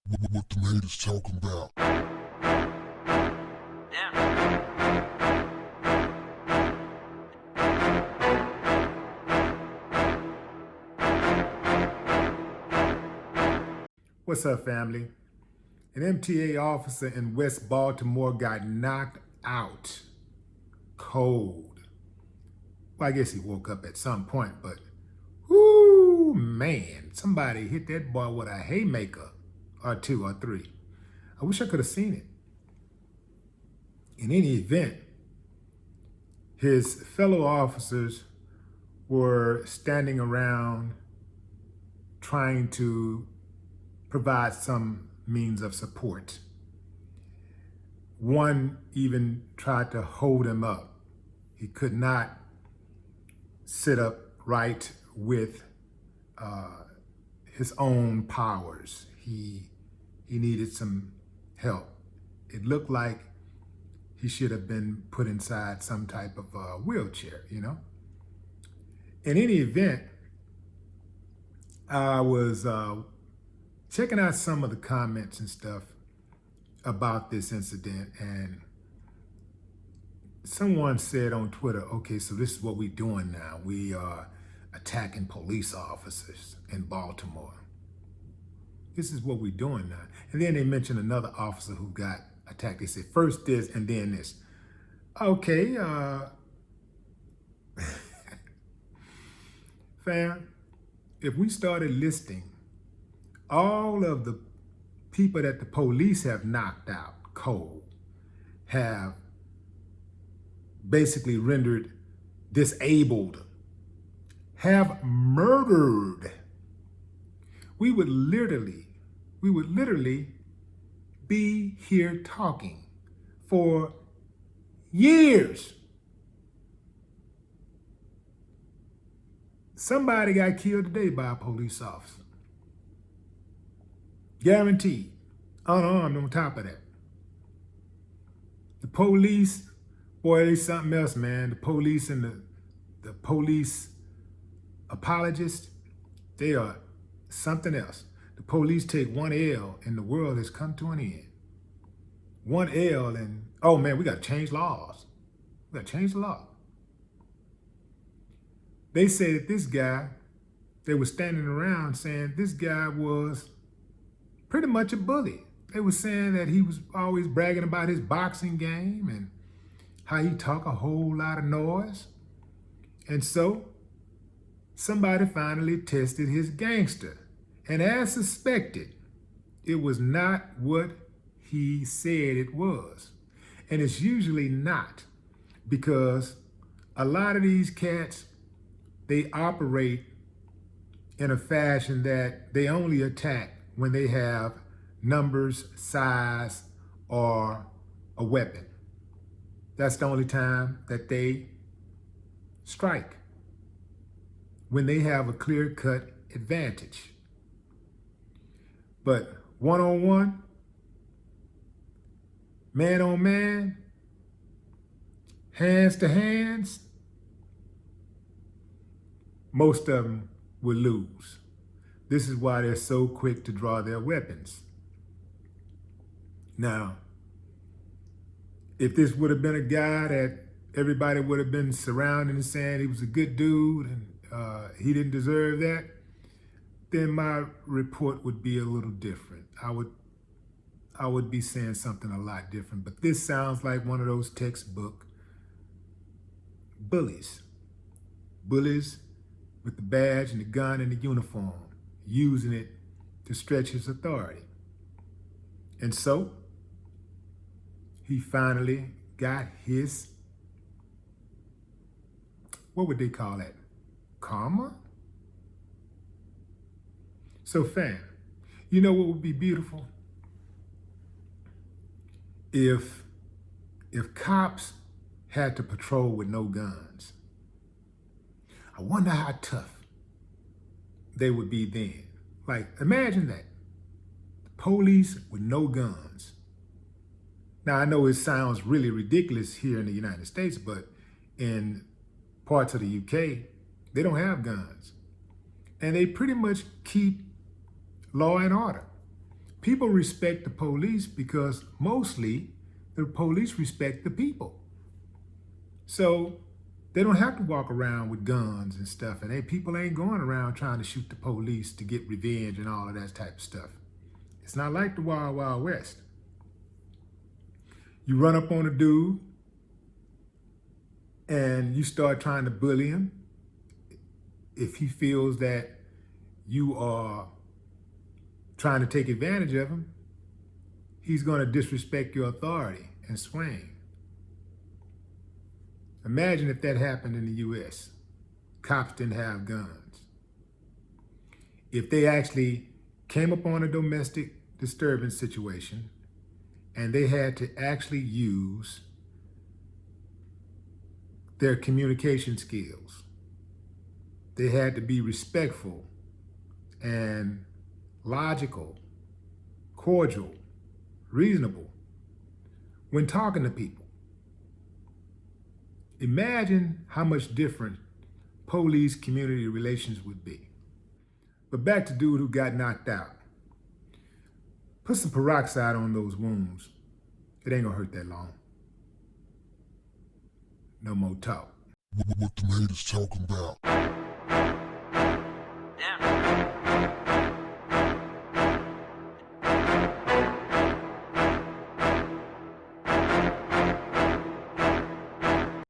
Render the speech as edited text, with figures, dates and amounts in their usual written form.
What the haters talking about? What's up, family? An MTA officer in West Baltimore got knocked out cold. Well, I guess he woke up at some point, but whoo, man, somebody hit that boy with a haymaker or two or three. I wish I could have seen it. In any event, his fellow officers were standing around trying to provide some means of support. One even tried to hold him up. He could not sit up right with his own powers. He needed some help. It looked like he should have been put inside some type of wheelchair, you know? In any event, I was checking out some of the comments and stuff about this incident, and someone said on Twitter, okay, so this is what we're doing now. We are attacking police officers in Baltimore. This is what we're doing now. And then they mentioned another officer who got attacked. They said first this and then this. Okay, fam, if we started listing all of the people that the police have knocked out cold, have basically rendered disabled, have murdered, we would literally be here talking for years. Somebody got killed today by a police officer. Guaranteed. Unarmed on top of that. The police, boy, they something else, man. The police and the police apologists, they are something else. The police take one L and the world has come to an end. One L and, oh man, we got to change laws. We got to change the law. They say that this guy, they were standing around saying this guy was pretty much a bully. They were saying that he was always bragging about his boxing game and how he talk a whole lot of noise. And so somebody finally tested his gangster. And as suspected, it was not what he said it was. And it's usually not, because a lot of these cats, they operate in a fashion that they only attack when they have numbers, size, or a weapon. That's the only time that they strike, when they have a clear-cut advantage. But one-on-one, man-on-man, hands to hands, most of them will lose. This is why they're so quick to draw their weapons. Now, if this would have been a guy that everybody would have been surrounding and saying he was a good dude and he didn't deserve that, then my report would be a little different. I would be saying something a lot different. But this sounds like one of those textbook bullies. Bullies with the badge and the gun and the uniform, using it to stretch his authority. And so he finally got his, what would they call that? Karma? So fam, you know what would be beautiful? If cops had to patrol with no guns. I wonder how tough they would be then. Like, imagine that. The police with no guns. Now, I know it sounds really ridiculous here in the United States, but in parts of the UK, they don't have guns. And they pretty much keep law and order. People respect the police because mostly the police respect the people. So they don't have to walk around with guns and stuff, and people ain't going around trying to shoot the police to get revenge and all of that type of stuff. It's not like the Wild Wild West. You run up on a dude and you start trying to bully him. If he feels that you are trying to take advantage of him, he's going to disrespect your authority and swing. Imagine if that happened in the U.S. Cops didn't have guns. If they actually came upon a domestic disturbance situation and they had to actually use their communication skills, they had to be respectful and logical, cordial, reasonable when talking to people. Imagine how much different police-community relations would be. But back to dude who got knocked out. Put some peroxide on those wounds. It ain't gonna hurt that long. No more talk. What the haters talking about?